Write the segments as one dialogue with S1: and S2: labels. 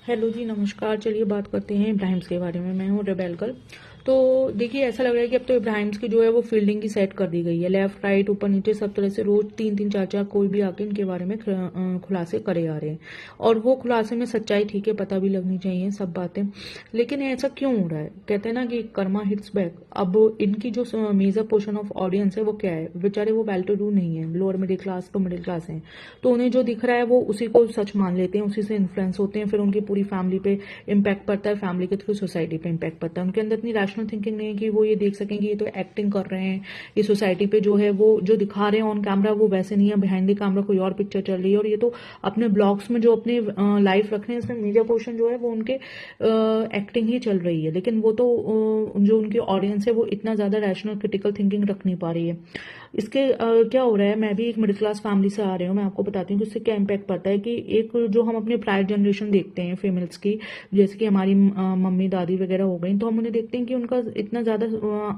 S1: Hello जी, नमस्कार। चलिए बात करते हैं इब्राहिम्स के बारे में। मैं हूँ रेबेल गर्ल। तो देखिए, ऐसा लग रहा है कि अब तो इब्राहिम्स की जो है वो फील्डिंग की सेट कर दी गई है। लेफ्ट राइट ऊपर नीचे सब तरह से रोज तीन तीन चार चार कोई भी आके इनके बारे में खुलासे करे आ रहे हैं। और वो खुलासे में सच्चाई ठीक है, पता भी लगनी चाहिए सब बातें। लेकिन ऐसा क्यों हो रहा है? कहते हैं ना कि कर्मा हिट्स बैक। अब इनकी जो मेजर पोर्शन ऑफ ऑडियंस है वो क्या है? बेचारे वो वेल टू डू नहीं है, lower middle class to middle class हैं। तो उन्हें जो दिख रहा है वो उसी को सच मान लेते हैं, उसी से इन्फ्लुएंस होते हैं। फिर उनकी पूरी फैमिली पे इम्पैक्ट पड़ता है, फैमिली के थ्रू सोसाइटी पे इम्पैक्ट पड़ता है। उनके अंदर इतनी रैशनल थिंकिंग नहीं है कि वो ये देख सकें कि ये तो एक्टिंग कर रहे हैं, ये सोसाइटी पे जो है वो जो दिखा रहे हैं ऑन कैमरा वो वैसे नहीं है, बिहाइंड द कैमरा कोई और पिक्चर चल रही है। और ये तो अपने ब्लॉग्स में जो अपने लाइफ रख रहे हैं, इसमें मीडिया पोर्शन जो है वो उनके एक्टिंग ही चल रही है। लेकिन वो तो जो उनकी ऑडियंस है वो इतना ज्यादा रैशनल क्रिटिकल थिंकिंग रख नहीं पा रही है। इसके क्या हो रहा है, मैं भी एक मिडिल क्लास फैमिली से आ रही हूँ, मैं आपको बताती हूँ कि इससे क्या इम्पैक्ट पड़ता है। कि एक जो हम अपने प्रायर जनरेशन देखते हैं फीमेल्स की, जैसे कि हमारी मम्मी दादी वगैरह हो गई, तो हम उन्हें देखते हैं कि उनका इतना ज़्यादा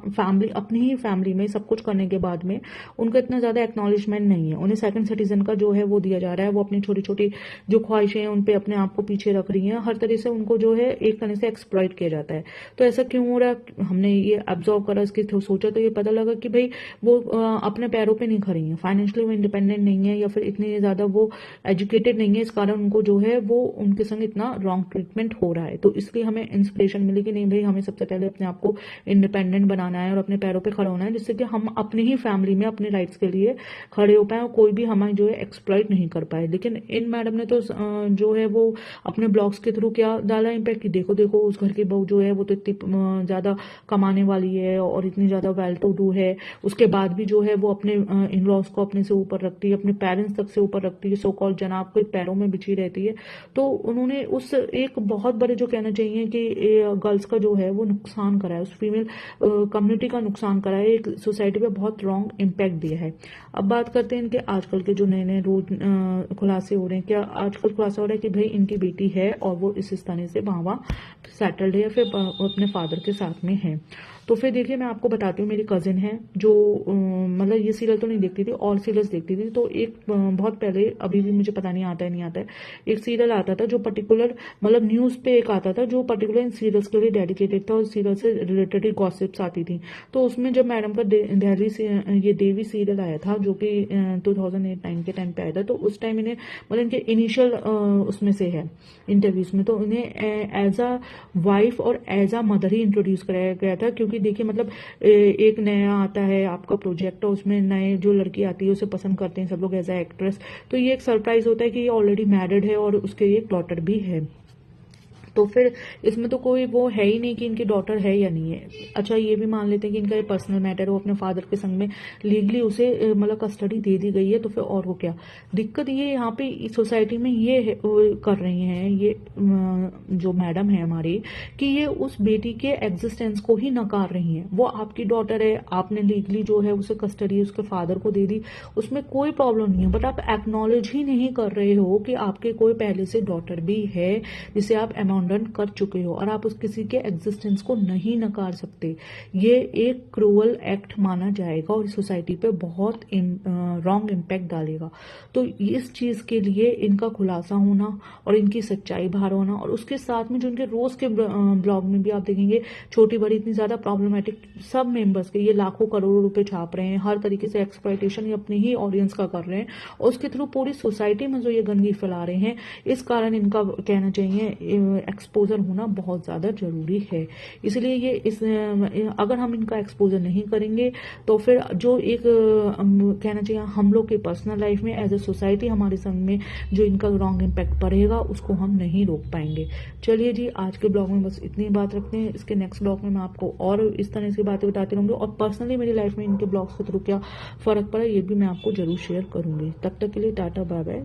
S1: फैमिली, अपनी ही फैमिली में सब कुछ करने के बाद में उनका इतना ज़्यादा एक्नॉलेजमेंट नहीं है। उन्हें सेकंड सिटीजन का जो है वो दिया जा रहा है। वो अपनी छोटी छोटी जो ख्वाहिशें हैं उन पे अपने आप को पीछे रख रही हैं। हर तरह से उनको जो है एक तरह से एक्सप्लॉइट किया जाता है। तो ऐसा क्यों हो रहा है? हमने ये ऑब्जर्व करा, इसके थ्रू सोचा, तो ये पता लगा कि भाई वो अपने पैरों पे नहीं खड़ी हैं, फाइनेंशियली वो इंडिपेंडेंट नहीं है, या फिर इतनी ज्यादा वो एजुकेटेड नहीं है। इस कारण उनको जो है वो उनके संग इतना रॉन्ग ट्रीटमेंट हो रहा है। तो इसलिए हमें इंस्पिरेशन मिली कि नहीं भाई, हमें सबसे पहले अपने आप को इंडिपेंडेंट बनाना है और अपने पैरों पे खड़ा होना है, जिससे कि हम अपनी ही फैमिली में अपने राइट्स के लिए खड़े हो पाए और कोई भी हमें जो है एक्सप्लॉइट नहीं कर पाए। लेकिन इन मैडम ने तो जो है वो अपने ब्लॉग्स के थ्रू क्या डाला इम्पैक्ट कि देखो देखो उस घर की बहू जो है वो तो इतनी ज्यादा कमाने वाली है और इतनी ज्यादा वेल टू डू है, उसके बाद भी जो है वो अपने इन लॉज को अपने से ऊपर रखती है, अपने पेरेंट्स तक से ऊपर रखती है, सो कॉल्ड जनाब के पैरों में बिछी रहती है। तो उन्होंने उस एक बहुत बड़े जो कहना चाहिए कि गर्ल्स का जो है वो नुकसान करा है, उस फीमेल कम्युनिटी का नुकसान करा है, एक सोसाइटी पे बहुत रॉन्ग इम्पैक्ट दिया है। अब बात करते हैं इनके आजकल के जो नए नए रोज खुलासे हो रहे हैं। क्या आजकल खुलासा हो रहा है कि भाई इनकी बेटी है और वो इस तरह से वहां सेटल्ड है या फिर अपने फादर के साथ में है। तो फिर देखिए, मैं आपको बताती हूँ, मेरी कजिन है जो मतलब ये सीरियल तो नहीं देखती थी और सीरियल्स देखती थी। तो एक बहुत पहले, अभी भी मुझे पता नहीं आता है नहीं आता है, एक सीरियल आता था जो पर्टिकुलर मतलब न्यूज पे एक आता था जो पर्टिकुलर इन सीरियल्स के लिए डेडिकेटेड था और सीरियल से रिलेटेड गॉसिप्स आती थी। तो उसमें जब मैडम का दिल्ली से ये देवी सीरियल आया था जो कि 2008-9 के टाइम पे आया था, तो उस टाइम इन्हें मतलब इनके इनिशियल उसमें से है इंटरव्यूज में, तो इन्हें एज अ वाइफ और एज अ मदर ही इंट्रोड्यूस कराया गया था। क्योंकि देखिए मतलब एक नया आता है आपका प्रोजेक्ट और उसमें नए जो लड़की आती है उसे पसंद करते हैं सब लोग एज अ एक्ट्रेस। तो ये एक सरप्राइज होता है कि ये ऑलरेडी मैरिड है और उसके एक डॉटर भी है। तो फिर इसमें तो कोई वो है ही नहीं कि इनकी डॉटर है या नहीं है। अच्छा, ये भी मान लेते हैं कि इनका ये पर्सनल मैटर हो, अपने फादर के संग में लीगली उसे मतलब कस्टडी दे दी गई है, तो फिर और वो क्या दिक्कत। ये यहाँ पे सोसाइटी में ये कर रही हैं ये जो मैडम है हमारी, कि ये उस बेटी के एग्जिस्टेंस को ही नकार रही हैं। वो आपकी डॉटर है, आपने लीगली जो है उसे कस्टडी उसके फादर को दे दी, उसमें कोई प्रॉब्लम नहीं है, बट आप एक्नॉलेज ही नहीं कर रहे हो कि आपके कोई पहले से डॉटर भी है जिसे आप अबांडन कर चुके हो, और आप उस किसी के एग्जिस्टेंस को नहीं नकार सकते। ये एक क्रूअल एक्ट माना जाएगा और सोसाइटी पे बहुत रॉन्ग इम्पैक्ट डालेगा। तो इस चीज के लिए इनका खुलासा होना और इनकी सच्चाई बाहर होना, और उसके साथ में जो इनके रोज के ब्लॉग में भी आप देखेंगे छोटी बड़ी इतनी ज्यादा प्रॉब्लमेटिक सब मेंबर्स के ये लाखों करोड़ों रुपए छाप रहे हैं, हर तरीके से एक्सप्लॉइटेशन ये अपनी ही ऑडियंस का कर रहे हैं और उसके थ्रू पूरी सोसाइटी में जो ये गंदगी फैला रहे हैं। इस कारण इनका कहना चाहिए एक्सपोजर होना बहुत ज्यादा जरूरी है। इसलिए ये अगर हम इनका एक्सपोजर नहीं करेंगे तो फिर जो एक कहना चाहिए हम लोग के पर्सनल लाइफ में एज ए सोसाइटी हमारे संग में जो इनका रॉन्ग इम्पैक्ट पड़ेगा उसको हम नहीं रोक पाएंगे। चलिए जी, आज के ब्लॉग में बस इतनी बात रखते हैं। इसके नेक्स्ट ब्लॉग में मैं आपको और इस तरह की बातें बताती रहूंगी और पर्सनली मेरी लाइफ में इनके ब्लॉग्स के थ्रू क्या फर्क पड़ा ये भी मैं आपको जरूर शेयर करूंगी। तब तक के लिए टाटा बाय बाय।